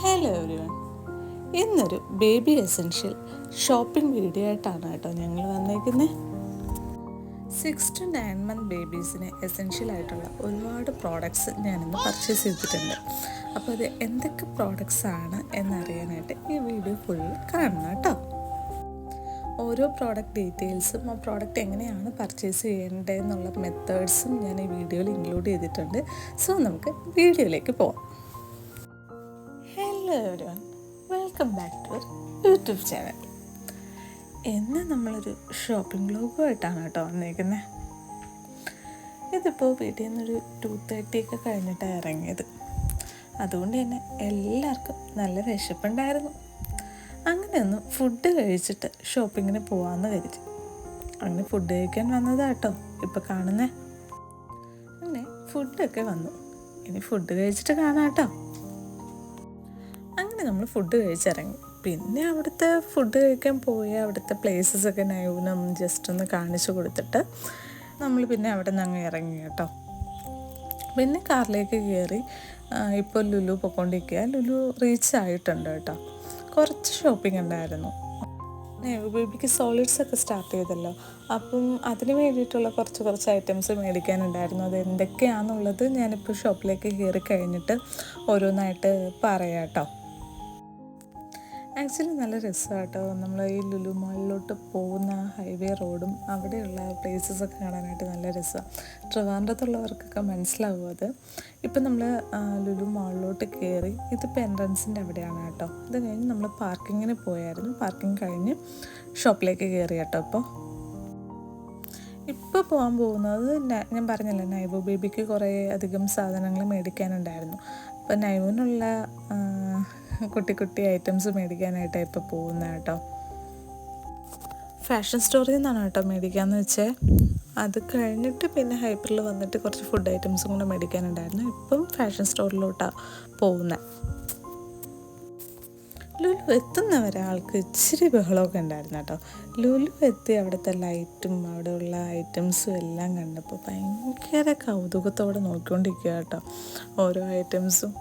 Hello everyone, ഇന്നൊരു baby essential shopping video ആയിട്ടാണ് കേട്ടോ ഞങ്ങൾ വന്നേക്കുന്നത്. 6 to 9 month ബേബീസിന് എസെൻഷ്യൽ ആയിട്ടുള്ള ഒരുപാട് പ്രോഡക്ട്സ് ഞാനിന്ന് പർച്ചേസ് ചെയ്തിട്ടുണ്ട്. അപ്പോൾ അത് എന്തൊക്കെ പ്രോഡക്ട്സ് ആണ് എന്നറിയാനായിട്ട് ഈ വീഡിയോ ഫുൾ കാണണം കേട്ടോ. ഓരോ പ്രോഡക്റ്റ് ഡീറ്റെയിൽസും ആ പ്രോഡക്റ്റ് എങ്ങനെയാണ് പർച്ചേസ് ചെയ്യേണ്ടതെന്നുള്ള മെത്തേഡ്സും ഞാൻ ഈ വീഡിയോയിൽ ഇൻക്ലൂഡ് ചെയ്തിട്ടുണ്ട്. സോ നമുക്ക് വീഡിയോയിലേക്ക് പോവാം. Hello everyone, welcome back to YouTube channel. ഇന്ന് നമ്മളൊരു ഷോപ്പിംഗ് വ്ലോഗുമായിട്ടാണ് കേട്ടോ വന്നേക്കുന്നത്. ഇതിപ്പോൾ വീട്ടിൽ നിന്നൊരു 2:30 ഒക്കെ കഴിഞ്ഞിട്ടാണ് ഇറങ്ങിയത്. അതുകൊണ്ട് തന്നെ എല്ലാവർക്കും നല്ല വിശപ്പുണ്ടായിരുന്നു. അങ്ങനെ ഒന്ന് ഫുഡ് കഴിച്ചിട്ട് ഷോപ്പിങ്ങിന് പോകാമെന്ന് കരുതി. അങ്ങനെ ഫുഡ് കഴിക്കാൻ വന്നതാട്ടോ ഇപ്പോൾ കാണുന്നേ. അങ്ങനെ ഫുഡൊക്കെ വന്നു, ഇനി ഫുഡ് കഴിച്ചിട്ട് കാണാം കേട്ടോ. അങ്ങനെ നമ്മൾ ഫുഡ് കഴിച്ചിറങ്ങി. പിന്നെ അവിടുത്തെ ഫുഡ് കഴിക്കാൻ പോയ അവിടുത്തെ പ്ലേസസൊക്കെ നൈവിനൊന്ന് ജസ്റ്റ് ഒന്ന് കാണിച്ചു കൊടുത്തിട്ട് നമ്മൾ പിന്നെ അവിടെ നിന്ന് അങ്ങ് ഇറങ്ങി കേട്ടോ. പിന്നെ കാറിലേക്ക് കയറി ഇപ്പോൾ ലുലു പോയിക്കൊണ്ടിരിക്കുക. ലുലു റീച്ച് ആയിട്ടുണ്ട് കേട്ടോ. കുറച്ച് ഷോപ്പിംഗ് ഉണ്ടായിരുന്നു. ബേബിക്ക് സോളിഡ്സ് ഒക്കെ സ്റ്റാർട്ട് ചെയ്തല്ലോ, അപ്പം അതിന് വേണ്ടിയിട്ടുള്ള കുറച്ച് ഐറ്റംസ് മേടിക്കാനുണ്ടായിരുന്നു. അത് എന്തൊക്കെയാണെന്നുള്ളത് ഞാനിപ്പോൾ ഷോപ്പിലേക്ക് കയറി കഴിഞ്ഞിട്ട് ഓരോന്നായിട്ട് പറയാം കേട്ടോ. ആക്ച്വലി നല്ല രസമാണ് കേട്ടോ. നമ്മൾ ഈ ലുലു മാളിലോട്ട് പോകുന്ന ഹൈവേ റോഡും അവിടെയുള്ള പ്ലേസസൊക്കെ കാണാനായിട്ട് നല്ല രസമാണ്. ട്രിവാൻഡ്രത്തുള്ളവർക്കൊക്കെ മനസ്സിലാവും അത്. ഇപ്പം നമ്മൾ ലുലു മാളിലോട്ട് കയറി, ഇതിപ്പോൾ എൻട്രൻസിൻ്റെ അവിടെയാണ് കേട്ടോ. അത് കഴിഞ്ഞ് നമ്മൾ പാർക്കിങ്ങിന് പോയായിരുന്നു. പാർക്കിംഗ് കഴിഞ്ഞ് ഷോപ്പിലേക്ക് കയറി കേട്ടോ. ഇപ്പോൾ പോകാൻ പോകുന്നത് ഞാൻ പറഞ്ഞല്ലോ, നൈവു ബേബിക്ക് കുറേ അധികം സാധനങ്ങൾ മേടിക്കാനുണ്ടായിരുന്നു. അപ്പോൾ നൈവിനുള്ള കുട്ടി ഐറ്റംസ് മേടിക്കാനായിട്ടാണ് ഇപ്പോൾ പോകുന്നത് കേട്ടോ. ഫാഷൻ സ്റ്റോറിൽ നിന്നാണ് കേട്ടോ മേടിക്കാമെന്ന് വെച്ചേ. അത് കഴിഞ്ഞിട്ട് പിന്നെ ഹൈപ്പറിൽ വന്നിട്ട് കുറച്ച് ഫുഡ് ഐറ്റംസും കൂടെ മേടിക്കാനുണ്ടായിരുന്നു. ഇപ്പം ഫാഷൻ സ്റ്റോറിലോട്ടാണ് പോകുന്നത്. ലുലു എത്തുന്നവരെ ആൾക്ക് ഇച്ചിരി ബഹളമൊക്കെ ഉണ്ടായിരുന്നു കേട്ടോ. ലുലു എത്തി അവിടുത്തെ ലൈറ്റും അവിടെയുള്ള ഐറ്റംസും എല്ലാം കണ്ടപ്പോൾ ഭയങ്കര കൗതുകത്തോടെ നോക്കിക്കൊണ്ടിരിക്കുക കേട്ടോ. ഓരോ ഐറ്റംസും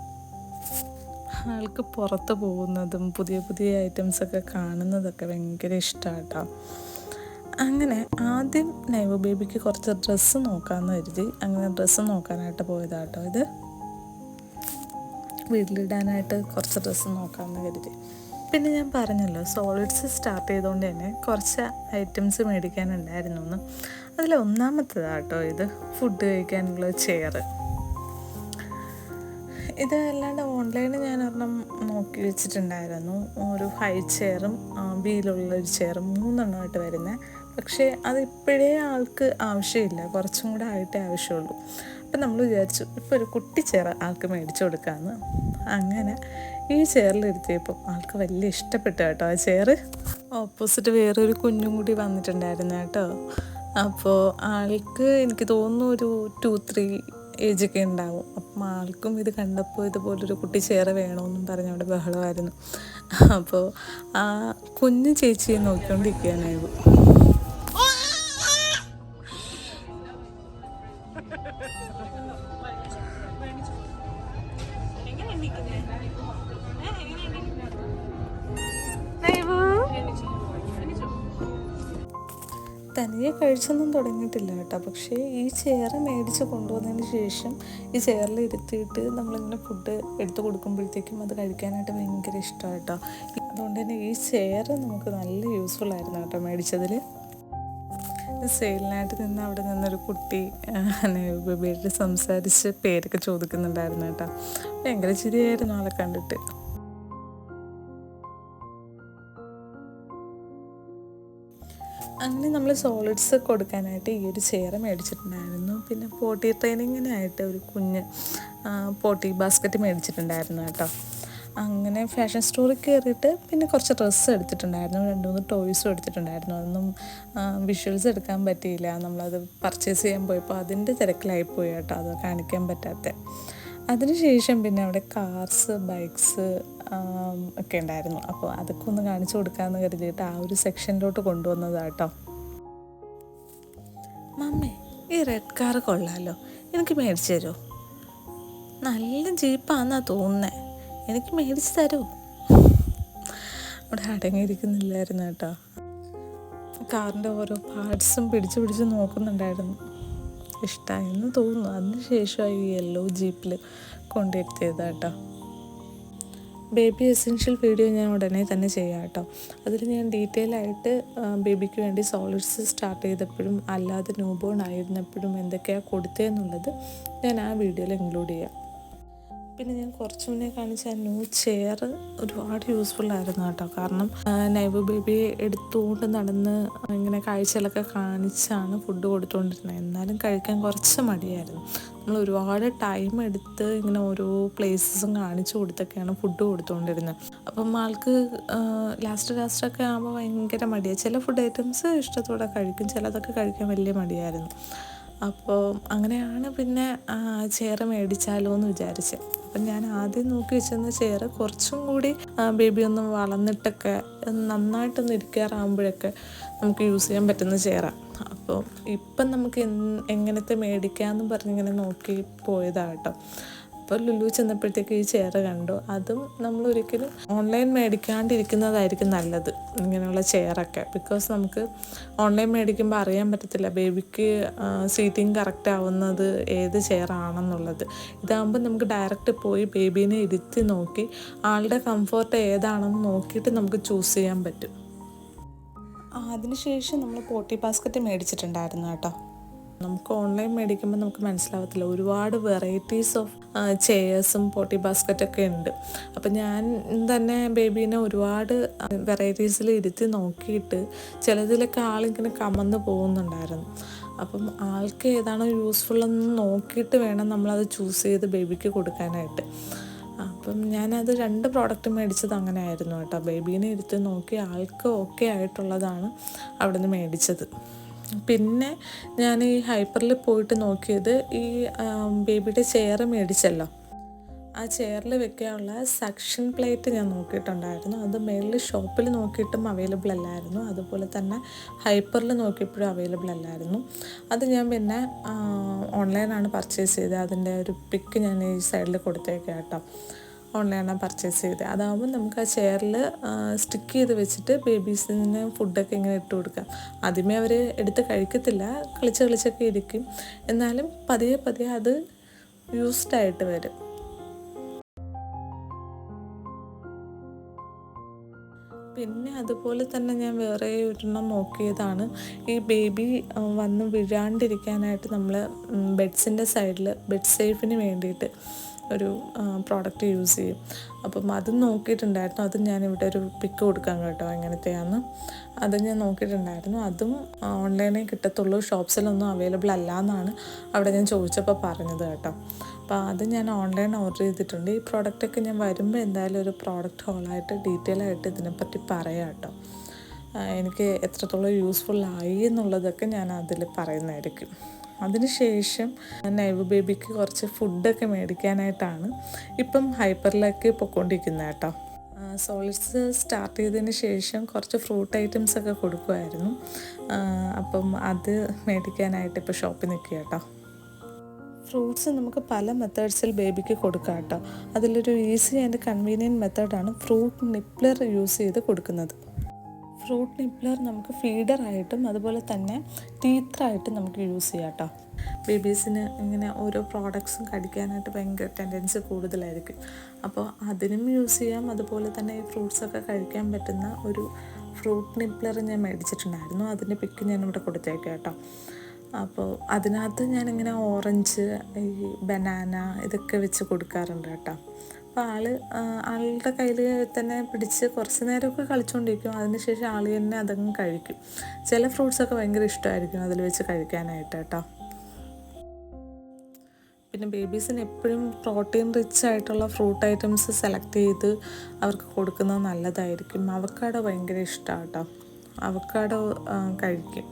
ആൾക്ക് പുറത്ത് പോകുന്നതും പുതിയ ഐറ്റംസൊക്കെ കാണുന്നതൊക്കെ ഭയങ്കര ഇഷ്ടമാണ് കേട്ടോ. അങ്ങനെ ആദ്യം നൈവു ബേബിക്ക് കുറച്ച് ഡ്രസ്സ് നോക്കാമെന്ന് കരുതി. അങ്ങനെ ഡ്രസ്സ് നോക്കാനായിട്ട് പോയതാട്ടോ. ഇത് വീട്ടിലിടാനായിട്ട് കുറച്ച് ഡ്രസ്സ് നോക്കാമെന്ന് കരുതി. പിന്നെ ഞാൻ പറഞ്ഞല്ലോ, സോളിഡ്സ് സ്റ്റാർട്ട് ചെയ്തുകൊണ്ട് തന്നെ കുറച്ച് ഐറ്റംസ് മേടിക്കാനുണ്ടായിരുന്നു എന്ന്. അതിൽ ഒന്നാമത്തേതാട്ടോ ഇത് ഫുഡ് കഴിക്കാനുള്ള ചെയർ. ഇത് അല്ലാണ്ട് ഓൺലൈനിൽ ഞാൻ ഒരെണ്ണം നോക്കി വെച്ചിട്ടുണ്ടായിരുന്നു. ഒരു ഹൈ ചെയറും വീലുള്ളൊരു ചെയറും 3 എണ്ണമായിട്ട് വരുന്നത്. പക്ഷേ അതിപ്പോഴേ ആൾക്ക് ആവശ്യമില്ല, കുറച്ചും കൂടെ ആയിട്ടേ ആവശ്യമുള്ളൂ. അപ്പം നമ്മൾ വിചാരിച്ചു ഇപ്പോൾ ഒരു കുട്ടി ചെയർ ആൾക്ക് മേടിച്ചു കൊടുക്കാമെന്ന്. അങ്ങനെ ഈ ചെയറിലിരുത്തിയപ്പോൾ ആൾക്ക് വലിയ ഇഷ്ടപ്പെട്ടു കേട്ടോ. ആ ചെയർ ഓപ്പോസിറ്റ് വേറൊരു കുഞ്ഞും കൂടി വന്നിട്ടുണ്ടായിരുന്നു കേട്ടോ. അപ്പോൾ ആൾക്ക് എനിക്ക് തോന്നുന്നു ഒരു 2-3 ഏജൊക്കെ ഉണ്ടാവും. അപ്പം ആൾക്കും ഇത് കണ്ടപ്പോൾ ഇതുപോലൊരു കുട്ടി ചെയർ വേണമെന്നും പറഞ്ഞ് അവിടെ ബഹളമായിരുന്നു. അപ്പോൾ ആ കുഞ്ഞു ചേച്ചിയെ നോക്കിക്കൊണ്ടിരിക്കാനായിരുന്നു. തനിയെ കഴിച്ചൊന്നും തുടങ്ങിയിട്ടില്ല കേട്ടോ. പക്ഷേ ഈ ചെയർ മേടിച്ച് കൊണ്ടുവന്നതിന് ശേഷം ഈ ചെയറിൽ ഇരുത്തിയിട്ട് നമ്മളിങ്ങനെ ഫുഡ് എടുത്ത് കൊടുക്കുമ്പോഴത്തേക്കും അത് കഴിക്കാനായിട്ട് ഭയങ്കര ഇഷ്ടമാണ് കേട്ടോ. അതുകൊണ്ട് തന്നെ ഈ ചെയർ നമുക്ക് നല്ല യൂസ്ഫുൾ ആയിരുന്നു കേട്ടോ മേടിച്ചതിൽ. സെയിലിനായിട്ട് നിന്ന് അവിടെ നിന്നൊരു കുട്ടി ബേബിയായിട്ട് സംസാരിച്ച് പേരൊക്കെ ചോദിക്കുന്നുണ്ടായിരുന്നു കേട്ടോ. ഭയങ്കര ചിരിയായിരുന്നു ആളെ കണ്ടിട്ട്. അങ്ങനെ നമ്മൾ സോളിഡ്സ് കൊടുക്കാനായിട്ട് ഈ ഒരു ചെയർ മേടിച്ചിട്ടുണ്ടായിരുന്നു. പിന്നെ പോട്ടി ട്രെയിനിങ്ങിനായിട്ട് ഒരു കുഞ്ഞ് പോട്ടി ബാസ്ക്കറ്റ് മേടിച്ചിട്ടുണ്ടായിരുന്നു കേട്ടോ. അങ്ങനെ ഫാഷൻ സ്റ്റോറിൽ കയറിയിട്ട് പിന്നെ കുറച്ച് ഡ്രസ്സ് എടുത്തിട്ടുണ്ടായിരുന്നു, 2-3 ടോയ്സും എടുത്തിട്ടുണ്ടായിരുന്നു. അതൊന്നും വിഷ്വൽസ് എടുക്കാൻ പറ്റിയില്ല. നമ്മളത് പർച്ചേസ് ചെയ്യാൻ പോയപ്പോൾ അതിൻ്റെ തിരക്കിലായിപ്പോയി കേട്ടോ, അത് കാണിക്കാൻ പറ്റാത്ത. അതിനുശേഷം പിന്നെ അവിടെ കാർസ്, ബൈക്സ് ഒക്കെ ഉണ്ടായിരുന്നു. അപ്പോൾ അതൊക്കെ ഒന്ന് കാണിച്ചു കൊടുക്കാമെന്ന് കരുതിയിട്ട് ആ ഒരു സെക്ഷനിലോട്ട് കൊണ്ടുവന്നതാണ് കേട്ടോ. മമ്മേ, ഈ റെഡ് കാർ കൊള്ളാമല്ലോ, എനിക്ക് മേടിച്ചു തരുമോ? നല്ല ജീപ്പാന്നാ തോന്നുന്നത്. എനിക്ക് മേടിച്ച് തരൂ. അവിടെ അടങ്ങിയിരിക്കുന്നില്ലായിരുന്നു കേട്ടോ. കാറിൻ്റെ ഓരോ പാർട്സും പിടിച്ച് പിടിച്ച് നോക്കുന്നുണ്ടായിരുന്നു. ഇഷ്ടമായെന്ന് തോന്നുന്നു. അതിന് ശേഷമായി ഈ യെല്ലോ ജീപ്പിൽ കൊണ്ടിരുത്തിയത് കേട്ടോ. ബേബി എസെൻഷ്യൽ വീഡിയോ ഞാൻ ഉടനെ തന്നെ ചെയ്യാം കേട്ടോ. അതിൽ ഞാൻ ഡീറ്റെയിൽ ആയിട്ട് ബേബിക്ക് വേണ്ടി സോളിഡ്സ് സ്റ്റാർട്ട് ചെയ്തപ്പോഴും അല്ലാതെ ന്യൂബോൺ ആയിരുന്നപ്പോഴും എന്തൊക്കെയാണ് കൊടുത്തതെന്നുള്ളത് ഞാൻ ആ വീഡിയോയിൽ ഇൻക്ലൂഡ് ചെയ്യാം. പിന്നെ ഞാൻ കുറച്ച് മുന്നേ കാണിച്ച ന്യൂ ചെയർ ഒരുപാട് യൂസ്ഫുൾ ആയിരുന്നു കേട്ടോ. കാരണം നൈവ് ബേബിയെ എടുത്തുകൊണ്ട് നടന്ന് ഇങ്ങനെ കാഴ്ചകളൊക്കെ കാണിച്ചാണ് ഫുഡ് കൊടുത്തുകൊണ്ടിരുന്നത്. എന്നാലും കഴിക്കാൻ കുറച്ച് മടിയായിരുന്നു. നമ്മൾ ഒരുപാട് ടൈം എടുത്ത് ഇങ്ങനെ ഓരോ പ്ലേസസും കാണിച്ചു കൊടുത്തൊക്കെയാണ് ഫുഡ് കൊടുത്തുകൊണ്ടിരുന്നത്. അപ്പം ആൾക്ക് ലാസ്റ്റൊക്കെ ആകുമ്പോൾ ഭയങ്കര മടിയാണ്. ചില ഫുഡ് ഐറ്റംസ് ഇഷ്ടത്തോടെ കഴിക്കും, ചിലതൊക്കെ കഴിക്കാൻ വലിയ മടിയായിരുന്നു. അപ്പോൾ അങ്ങനെയാണ് പിന്നെ ചെയർ മേടിച്ചാലോ എന്ന് വിചാരിച്ചത്. അപ്പം ഞാൻ ആദ്യം നോക്കി വെച്ചിരുന്ന ചെയർ കുറച്ചും കൂടി ബേബി ഒന്ന് വളർന്നിട്ടൊക്കെ നന്നായിട്ടൊന്ന് ഇരിക്കാറാകുമ്പോഴൊക്കെ നമുക്ക് യൂസ് ചെയ്യാൻ പറ്റുന്ന ചെയറാണ്. അപ്പോൾ ഇപ്പം നമുക്ക് എങ്ങനത്തെ മേടിക്കാമെന്ന് പറഞ്ഞിങ്ങനെ നോക്കി പോയതാണ് കേട്ടോ. അപ്പോൾ ലുലു ചെന്നപ്പോഴത്തേക്ക് ഈ ചെയർ കണ്ടു. അതും നമ്മൾ ഒരിക്കലും ഓൺലൈൻ മേടിക്കാണ്ടിരിക്കുന്നതായിരിക്കും നല്ലത് ഇങ്ങനെയുള്ള ചെയറൊക്കെ. ബിക്കോസ് നമുക്ക് ഓൺലൈൻ മേടിക്കുമ്പോൾ അറിയാൻ പറ്റത്തില്ല ബേബിക്ക് സീറ്റിംഗ് കറക്റ്റ് ആവുന്നത് ഏത് ചെയറാണെന്നുള്ളത്. ഇതാകുമ്പോൾ നമുക്ക് ഡയറക്റ്റ് പോയി ബേബീനെ ഇരുത്തി നോക്കി ആളുടെ കംഫർട്ട് ഏതാണെന്ന് നോക്കിയിട്ട് നമുക്ക് ചൂസ് ചെയ്യാൻ പറ്റും. അതിനുശേഷം നമ്മൾ പോട്ടി ബാസ്ക്കറ്റ് മേടിച്ചിട്ടുണ്ടായിരുന്നു കേട്ടോ. നമുക്ക് ഓൺലൈൻ മേടിക്കുമ്പോൾ നമുക്ക് മനസ്സിലാവത്തില്ല, ഒരുപാട് വെറൈറ്റീസ് ഓഫ് ചെയേഴ്സും പോട്ടി ബാസ്ക്കറ്റൊക്കെ ഉണ്ട്. അപ്പം ഞാൻ തന്നെ ബേബീനെ ഒരുപാട് വെറൈറ്റീസിൽ ഇരുത്തി നോക്കിയിട്ട് ചിലതിലൊക്കെ ആളിങ്ങനെ കമന്ന് പോകുന്നുണ്ടായിരുന്നു. അപ്പം ആൾക്ക് ഏതാണോ യൂസ്ഫുൾ എന്ന് നോക്കിയിട്ട് വേണം നമ്മളത് ചൂസ് ചെയ്ത് ബേബിക്ക് കൊടുക്കാനായിട്ട്. അപ്പം ഞാനത് 2 പ്രോഡക്റ്റ് മേടിച്ചത് അങ്ങനെ ആയിരുന്നു കേട്ടോ. ബേബീനെ ഇരുത്തി നോക്കി ആൾക്ക് ഓക്കെ ആയിട്ടുള്ളതാണ് അവിടെ നിന്ന് മേടിച്ചത്. പിന്നെ ഞാൻ ഈ ഹൈപ്പറിൽ പോയിട്ട് നോക്കിയത് ഈ ബേബിയുടെ ചെയർ മേടിച്ചല്ലോ, ആ ചെയറിൽ വെക്കാനുള്ള സക്ഷൻ പ്ലേറ്റ് ഞാൻ നോക്കിയിട്ടുണ്ടായിരുന്നു. അത് മേളിൽ ഷോപ്പിൽ നോക്കിയിട്ടും അവൈലബിൾ അല്ലായിരുന്നു, അതുപോലെ തന്നെ ഹൈപ്പറിൽ നോക്കിയപ്പോഴും അവൈലബിൾ അല്ലായിരുന്നു. അത് ഞാൻ പിന്നെ ഓൺലൈനാണ് പർച്ചേസ് ചെയ്തത്. അതിൻ്റെ ഒരു പിക്ക് ഞാൻ ഈ സൈഡിൽ കൊടുത്തേക്കാം കേട്ടോ. ഓൺലൈനാണ് പർച്ചേസ് ചെയ്തത്. അതാകുമ്പോൾ നമുക്ക് ആ ചെയറിൽ സ്റ്റിക്ക് ചെയ്ത് വെച്ചിട്ട് ബേബീസിന് ഫുഡൊക്കെ ഇങ്ങനെ ഇട്ട് കൊടുക്കാം. ആദ്യമേ അവർ എടുത്ത് കഴിക്കത്തില്ല, കളിച്ചൊക്കെ ഇരിക്കും. എന്നാലും പതിയെ അത് യൂസ്ഡായിട്ട് വരും. പിന്നെ അതുപോലെ തന്നെ ഞാൻ വേറെ ഒരെണ്ണം നോക്കിയതാണ്, ഈ ബേബി വന്ന് വീഴാണ്ടിരിക്കാനായിട്ട് നമ്മൾ ബെഡ്സിൻ്റെ സൈഡിൽ ബെഡ് സേഫിന് വേണ്ടിയിട്ട് ഒരു പ്രോഡക്റ്റ് യൂസ് ചെയ്യും. അപ്പം അതും നോക്കിയിട്ടുണ്ടായിരുന്നു. അതും ഞാനിവിടെ ഒരു പിക്ക് കൊടുക്കാം കേട്ടോ എങ്ങനത്തെയാണെന്ന്. അത് ഞാൻ നോക്കിയിട്ടുണ്ടായിരുന്നു. അതും ഓൺലൈനിൽ കിട്ടത്തുള്ളൂ, ഷോപ്സിലൊന്നും അവൈലബിൾ അല്ല എന്നാണ് അവിടെ ഞാൻ ചോദിച്ചപ്പോൾ പറഞ്ഞത് കേട്ടോ. അപ്പോൾ അത് ഞാൻ ഓൺലൈൻ ഓർഡർ ചെയ്തിട്ടുണ്ട്. ഈ പ്രോഡക്റ്റൊക്കെ ഞാൻ വരുമ്പോൾ എന്തായാലും ഒരു പ്രോഡക്റ്റ് ഹോളായിട്ട് ഡീറ്റെയിൽ ആയിട്ട് ഇതിനെപ്പറ്റി പറയാം കേട്ടോ. എനിക്ക് എത്രത്തോളം യൂസ്ഫുൾ ആയി എന്നുള്ളതൊക്കെ ഞാൻ അതിൽ പറയുന്നതായിരിക്കും. അതിനുശേഷം നൈവ് ബേബിക്ക് കുറച്ച് ഫുഡൊക്കെ മേടിക്കാനായിട്ടാണ് ഇപ്പം ഹൈപ്പറിലേക്ക് പൊയ്ക്കൊണ്ടിരിക്കുന്നത് കേട്ടോ. സോളിഡ്സ് സ്റ്റാർട്ട് ചെയ്തതിന് ശേഷം കുറച്ച് ഫ്രൂട്ട് ഐറ്റംസൊക്കെ കൊടുക്കുമായിരുന്നു. അപ്പം അത് മേടിക്കാനായിട്ട് ഇപ്പോൾ ഷോപ്പിൽ നിൽക്കുക കേട്ടോ. ഫ്രൂട്ട്സ് നമുക്ക് പല മെത്തേഡ്സിൽ ബേബിക്ക് കൊടുക്കാം കേട്ടോ. അതിലൊരു ഈസി ആൻഡ് കൺവീനിയൻറ്റ് മെത്തേഡാണ് ഫ്രൂട്ട് നിപ്ലർ യൂസ് ചെയ്ത് കൊടുക്കുന്നത്. ഫ്രൂട്ട് നിപ്ലർ നമുക്ക് ഫീഡറായിട്ടും അതുപോലെ തന്നെ ടീത്തറായിട്ടും നമുക്ക് യൂസ് ചെയ്യാം കേട്ടോ. ബേബീസിന് ഇങ്ങനെ ഓരോ പ്രോഡക്ട്സും കടിക്കാനായിട്ട് ഭയങ്കര ടെൻഡൻസി കൂടുതലായിരിക്കും. അപ്പോൾ അതിനും യൂസ് ചെയ്യാം. അതുപോലെ തന്നെ ഈ ഫ്രൂട്ട്സൊക്കെ കഴിക്കാൻ പറ്റുന്ന ഒരു ഫ്രൂട്ട് നിപ്ലർ ഞാൻ മേടിച്ചിട്ടുണ്ടായിരുന്നു. അതിൻ്റെ പിക്ക് ഞാനിവിടെ കൊടുത്തേക്കാം കേട്ടോ. അപ്പോൾ അതിനകത്ത് ഞാനിങ്ങനെ ഓറഞ്ച്, ഈ ബനാന ഇതൊക്കെ വെച്ച് കൊടുക്കാറുണ്ട് കേട്ടോ. അപ്പോൾ ആളുടെ കയ്യിൽ തന്നെ പിടിച്ച് കുറച്ച് നേരമൊക്കെ കളിച്ചുകൊണ്ടിരിക്കും. അതിനുശേഷം ആൾ തന്നെ അതങ്ങ് കഴിക്കും. ചില ഫ്രൂട്ട്സൊക്കെ ഭയങ്കര ഇഷ്ടമായിരിക്കും അതിൽ വെച്ച് കഴിക്കാനായിട്ട് കേട്ടോ. പിന്നെ ബേബീസിന് എപ്പോഴും പ്രോട്ടീൻ റിച്ച് ആയിട്ടുള്ള ഫ്രൂട്ട് ഐറ്റംസ് സെലക്ട് ചെയ്ത് അവർക്ക് കൊടുക്കുന്നത് നല്ലതായിരിക്കും. അവക്കാഡോ ഭയങ്കര ഇഷ്ടമാണ് കേട്ടോ. അവക്കാഡോ കഴിക്കും.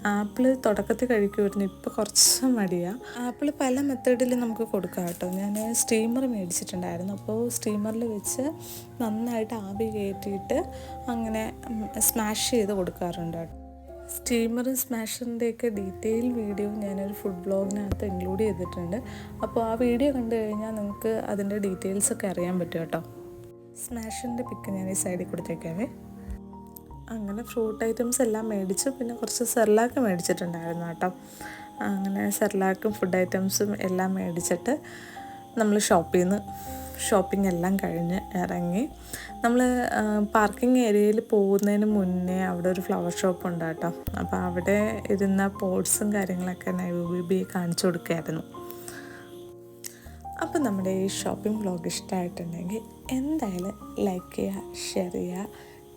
ആപ്പിൾ തുടക്കത്തിൽ കഴിക്കുമായിരുന്നു, ഇപ്പോൾ കുറച്ച് മടിയാണ്. ആപ്പിൾ പല മെത്തേഡിൽ നമുക്ക് കൊടുക്കാം കേട്ടോ. ഞാൻ സ്റ്റീമർ മേടിച്ചിട്ടുണ്ടായിരുന്നു. അപ്പോൾ സ്റ്റീമറിൽ വെച്ച് നന്നായിട്ട് ആവി കയറ്റിയിട്ട് അങ്ങനെ സ്മാഷ് ചെയ്ത് കൊടുക്കാറുണ്ട് കേട്ടോ. സ്റ്റീമർ സ്മാഷറിൻ്റെയൊക്കെ ഡീറ്റെയിൽ വീഡിയോ ഞാനൊരു ഫുഡ് ബ്ലോഗിനകത്ത് ഇൻക്ലൂഡ് ചെയ്തിട്ടുണ്ട്. അപ്പോൾ ആ വീഡിയോ കണ്ടു കഴിഞ്ഞാൽ നിങ്ങൾക്ക് അതിൻ്റെ ഡീറ്റെയിൽസൊക്കെ അറിയാൻ പറ്റും കേട്ടോ. സ്മാഷിൻ്റെ പിക്ക് ഞാൻ ഈ സൈഡിൽ കൊടുത്തേക്കാവേ. അങ്ങനെ ഫ്രൂട്ട് ഐറ്റംസ് എല്ലാം മേടിച്ചു. പിന്നെ കുറച്ച് സെർലാക്ക് മേടിച്ചിട്ടുണ്ടായിരുന്നു കേട്ടോ. അങ്ങനെ സെർലാക്കും ഫുഡ് ഐറ്റംസും എല്ലാം മേടിച്ചിട്ട് നമ്മൾ ഷോപ്പിംഗ് എല്ലാം കഴിഞ്ഞ് ഇറങ്ങി. നമ്മൾ പാർക്കിംഗ് ഏരിയയിൽ പോകുന്നതിന് മുന്നേ അവിടെ ഒരു ഫ്ലവർ ഷോപ്പ് ഉണ്ട് കേട്ടോ. അപ്പോൾ അവിടെ ഇരുന്ന പോട്ട്സും കാര്യങ്ങളൊക്കെ നൈബി കാണിച്ചു കൊടുക്കുകയായിരുന്നു. അപ്പോൾ നമ്മുടെ ഈ ഷോപ്പിംഗ് വ്ലോഗ് ഇഷ്ടമായിട്ടുണ്ടെങ്കിൽ എന്തായാലും ലൈക്ക് ചെയ്യുക, ഷെയർ ചെയ്യുക,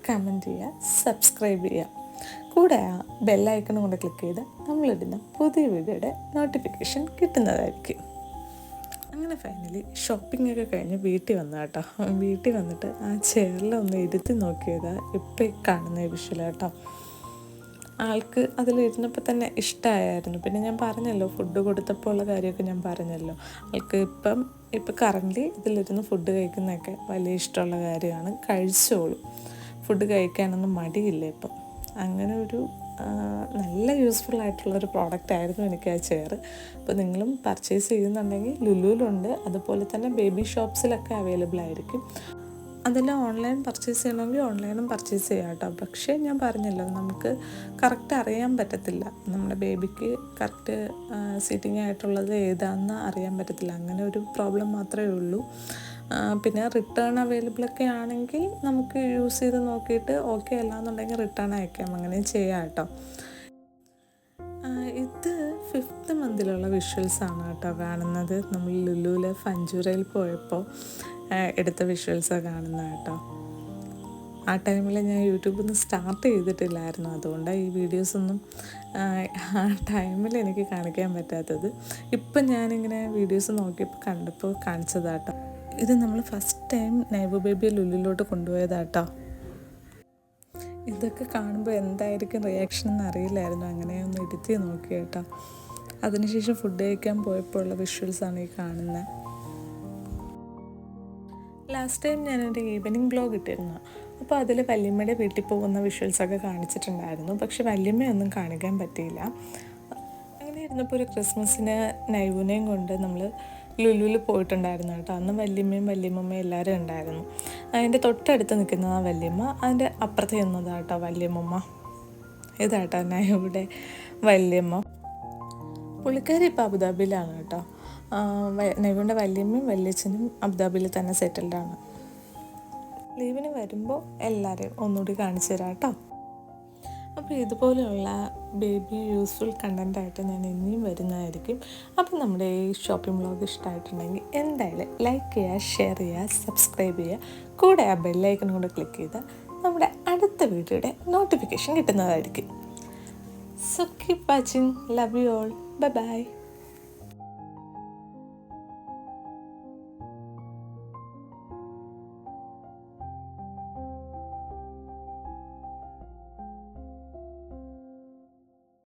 കമൻറ്റ് ചെയ്യുക, സബ്സ്ക്രൈബ് ചെയ്യുക. കൂടെ ആ ബെല്ലൈക്കണും കൊണ്ട് ക്ലിക്ക് ചെയ്ത് നമ്മളിടുന്ന പുതിയ വീഡിയോയുടെ നോട്ടിഫിക്കേഷൻ കിട്ടുന്നതായിരിക്കും. അങ്ങനെ ഫൈനലി ഷോപ്പിംഗ് ഒക്കെ കഴിഞ്ഞ് വീട്ടിൽ വന്നു കേട്ടോ. വീട്ടിൽ വന്നിട്ട് ആ ചെയറിലൊന്ന് ഇരുത്തി നോക്കിയതാണ് ഇപ്പോൾ കാണുന്ന വിഷ്വൽ കേട്ടോ. ആൾക്ക് അതിലിരുന്നപ്പോൾ തന്നെ ഇഷ്ടമായിരുന്നു. പിന്നെ ഞാൻ പറഞ്ഞല്ലോ, ഫുഡ് കൊടുത്തപ്പോൾ ഉള്ള കാര്യമൊക്കെ ഞാൻ പറഞ്ഞല്ലോ. ആൾക്ക് ഇപ്പം കറൻ്റ് ഇതിലിരുന്ന് ഫുഡ് കഴിക്കുന്നതൊക്കെ വലിയ ഇഷ്ടമുള്ള കാര്യമാണ്. കഴിച്ചോളും. ഫുഡ് കഴിക്കാനൊന്നും മടിയില്ല ഇപ്പം. അങ്ങനെ ഒരു നല്ല യൂസ്ഫുൾ ആയിട്ടുള്ളൊരു പ്രോഡക്റ്റ് ആയിരുന്നു എനിക്ക് ആ ചെയർ. അപ്പോൾ നിങ്ങളും പർച്ചേസ് ചെയ്യുന്നുണ്ടെങ്കിൽ ലുലുവിലുണ്ട്, അതുപോലെ തന്നെ ബേബി ഷോപ്സിലൊക്കെ അവൈലബിൾ ആയിരിക്കും. അതെല്ലാം ഓൺലൈൻ പർച്ചേസ് ചെയ്യണമെങ്കിൽ ഓൺലൈനും പർച്ചേസ് ചെയ്യാം കേട്ടോ. പക്ഷേ ഞാൻ പറഞ്ഞല്ലോ, നമുക്ക് കറക്റ്റ് അറിയാൻ പറ്റത്തില്ല. നമ്മുടെ ബേബിക്ക് കറക്റ്റ് സീറ്റിംഗ് ആയിട്ടുള്ളത് ഏതാണെന്ന് അറിയാൻ പറ്റത്തില്ല. അങ്ങനെ ഒരു പ്രോബ്ലം മാത്രമേ ഉള്ളൂ. പിന്നെ റിട്ടേൺ അവൈലബിളൊക്കെ ആണെങ്കിൽ നമുക്ക് യൂസ് ചെയ്ത് നോക്കിയിട്ട് ഓക്കെ അല്ലാന്നുണ്ടെങ്കിൽ റിട്ടേൺ അയക്കാം. അങ്ങനെ ചെയ്യാം കേട്ടോ. ഇത് 5th മന്തിലുള്ള വിഷ്വൽസാണ് കേട്ടോ കാണുന്നത്. നമ്മൾ ലുലുവിലെ ഫഞ്ചൂരയിൽ പോയപ്പോൾ എടുത്ത വിഷ്വൽസാണ് കാണുന്നത് കേട്ടോ. ആ ടൈമിൽ ഞാൻ യൂട്യൂബിൽ നിന്ന് സ്റ്റാർട്ട് ചെയ്തിട്ടില്ലായിരുന്നു. അതുകൊണ്ടാണ് ഈ വീഡിയോസൊന്നും ആ ടൈമിൽ എനിക്ക് കാണിക്കാൻ പറ്റാത്തത്. ഇപ്പം ഞാനിങ്ങനെ വീഡിയോസ് നോക്കിയപ്പോൾ കണ്ടപ്പോൾ കാണിച്ചതാട്ടോ. ഇത് നമ്മൾ ഫസ്റ്റ് ടൈം നൈബു ബേബിയെ ലുലുവിലോട്ട് കൊണ്ടുപോയതാട്ടോ. ഇതൊക്കെ കാണുമ്പോൾ എന്തായിരിക്കും റിയാക്ഷൻ എന്ന് അറിയില്ലായിരുന്നു. അങ്ങനെ ഒന്ന് എടുത്തി നോക്കി കേട്ടോ. അതിനുശേഷം ഫുഡ് കഴിക്കാൻ പോയപ്പോൾ ഉള്ള വിഷ്വൽസാണ് ഈ കാണുന്നത്. ലാസ്റ്റ് ടൈം ഞാനൊരു ഈവനിങ് വ്ലോഗ് ഇട്ടിരുന്നു. അപ്പോൾ അതിൽ വല്യമ്മയുടെ വീട്ടിൽ പോകുന്ന വിഷ്വൽസൊക്കെ കാണിച്ചിട്ടുണ്ടായിരുന്നു. പക്ഷെ വല്യമ്മയൊന്നും കാണിക്കാൻ പറ്റിയില്ല. അങ്ങനെ ഇരുന്നപ്പോൾ ഒരു ക്രിസ്മസിന് നൈബുവിനെയും കൊണ്ട് നമ്മൾ ലുലുവിൽ പോയിട്ടുണ്ടായിരുന്നു കേട്ടോ. അന്ന് വല്യമ്മയും വല്യമ്മയും എല്ലാവരും ഉണ്ടായിരുന്നു. അതിൻ്റെ തൊട്ടടുത്ത് നിൽക്കുന്നതാണ് വല്യമ്മ, അതിൻ്റെ അപ്പുറത്ത് നിന്നതാണ് കേട്ടോ വല്യമ്മ. ഇതാട്ടോ നൈബുയുടെ വല്യമ്മ. പുള്ളിക്കാരി ഇപ്പോൾ അബുദാബിയിലാണ് കേട്ടോ. നൈബുവിൻ്റെ വല്യമ്മയും വല്യച്ഛനും അബുദാബിയിൽ തന്നെ സെറ്റിൽഡാണ്. ലീവിന് വരുമ്പോൾ എല്ലാവരെയും ഒന്നുകൂടി കാണിച്ചു തരാം കേട്ടോ. അപ്പോൾ ഇതുപോലെയുള്ള ബേബി യൂസ്ഫുൾ കണ്ടൻറ്റായിട്ട് ഞാൻ ഇനിയും വരുന്നതായിരിക്കും. അപ്പോൾ നമ്മുടെ ഈ ഷോപ്പിംഗ് വ്ലോഗ് ഇഷ്ടമായിട്ടുണ്ടെങ്കിൽ എന്തായാലും ലൈക്ക് ചെയ്യുക, ഷെയർ ചെയ്യുക, സബ്സ്ക്രൈബ് ചെയ്യുക. കൂടെ ആ ബെല്ലൈക്കൺ കൊണ്ട് ക്ലിക്ക് ചെയ്താൽ നമ്മുടെ അടുത്ത വീഡിയോയുടെ നോട്ടിഫിക്കേഷൻ കിട്ടുന്നതായിരിക്കും. So keep watching. Love you all. Bye bye.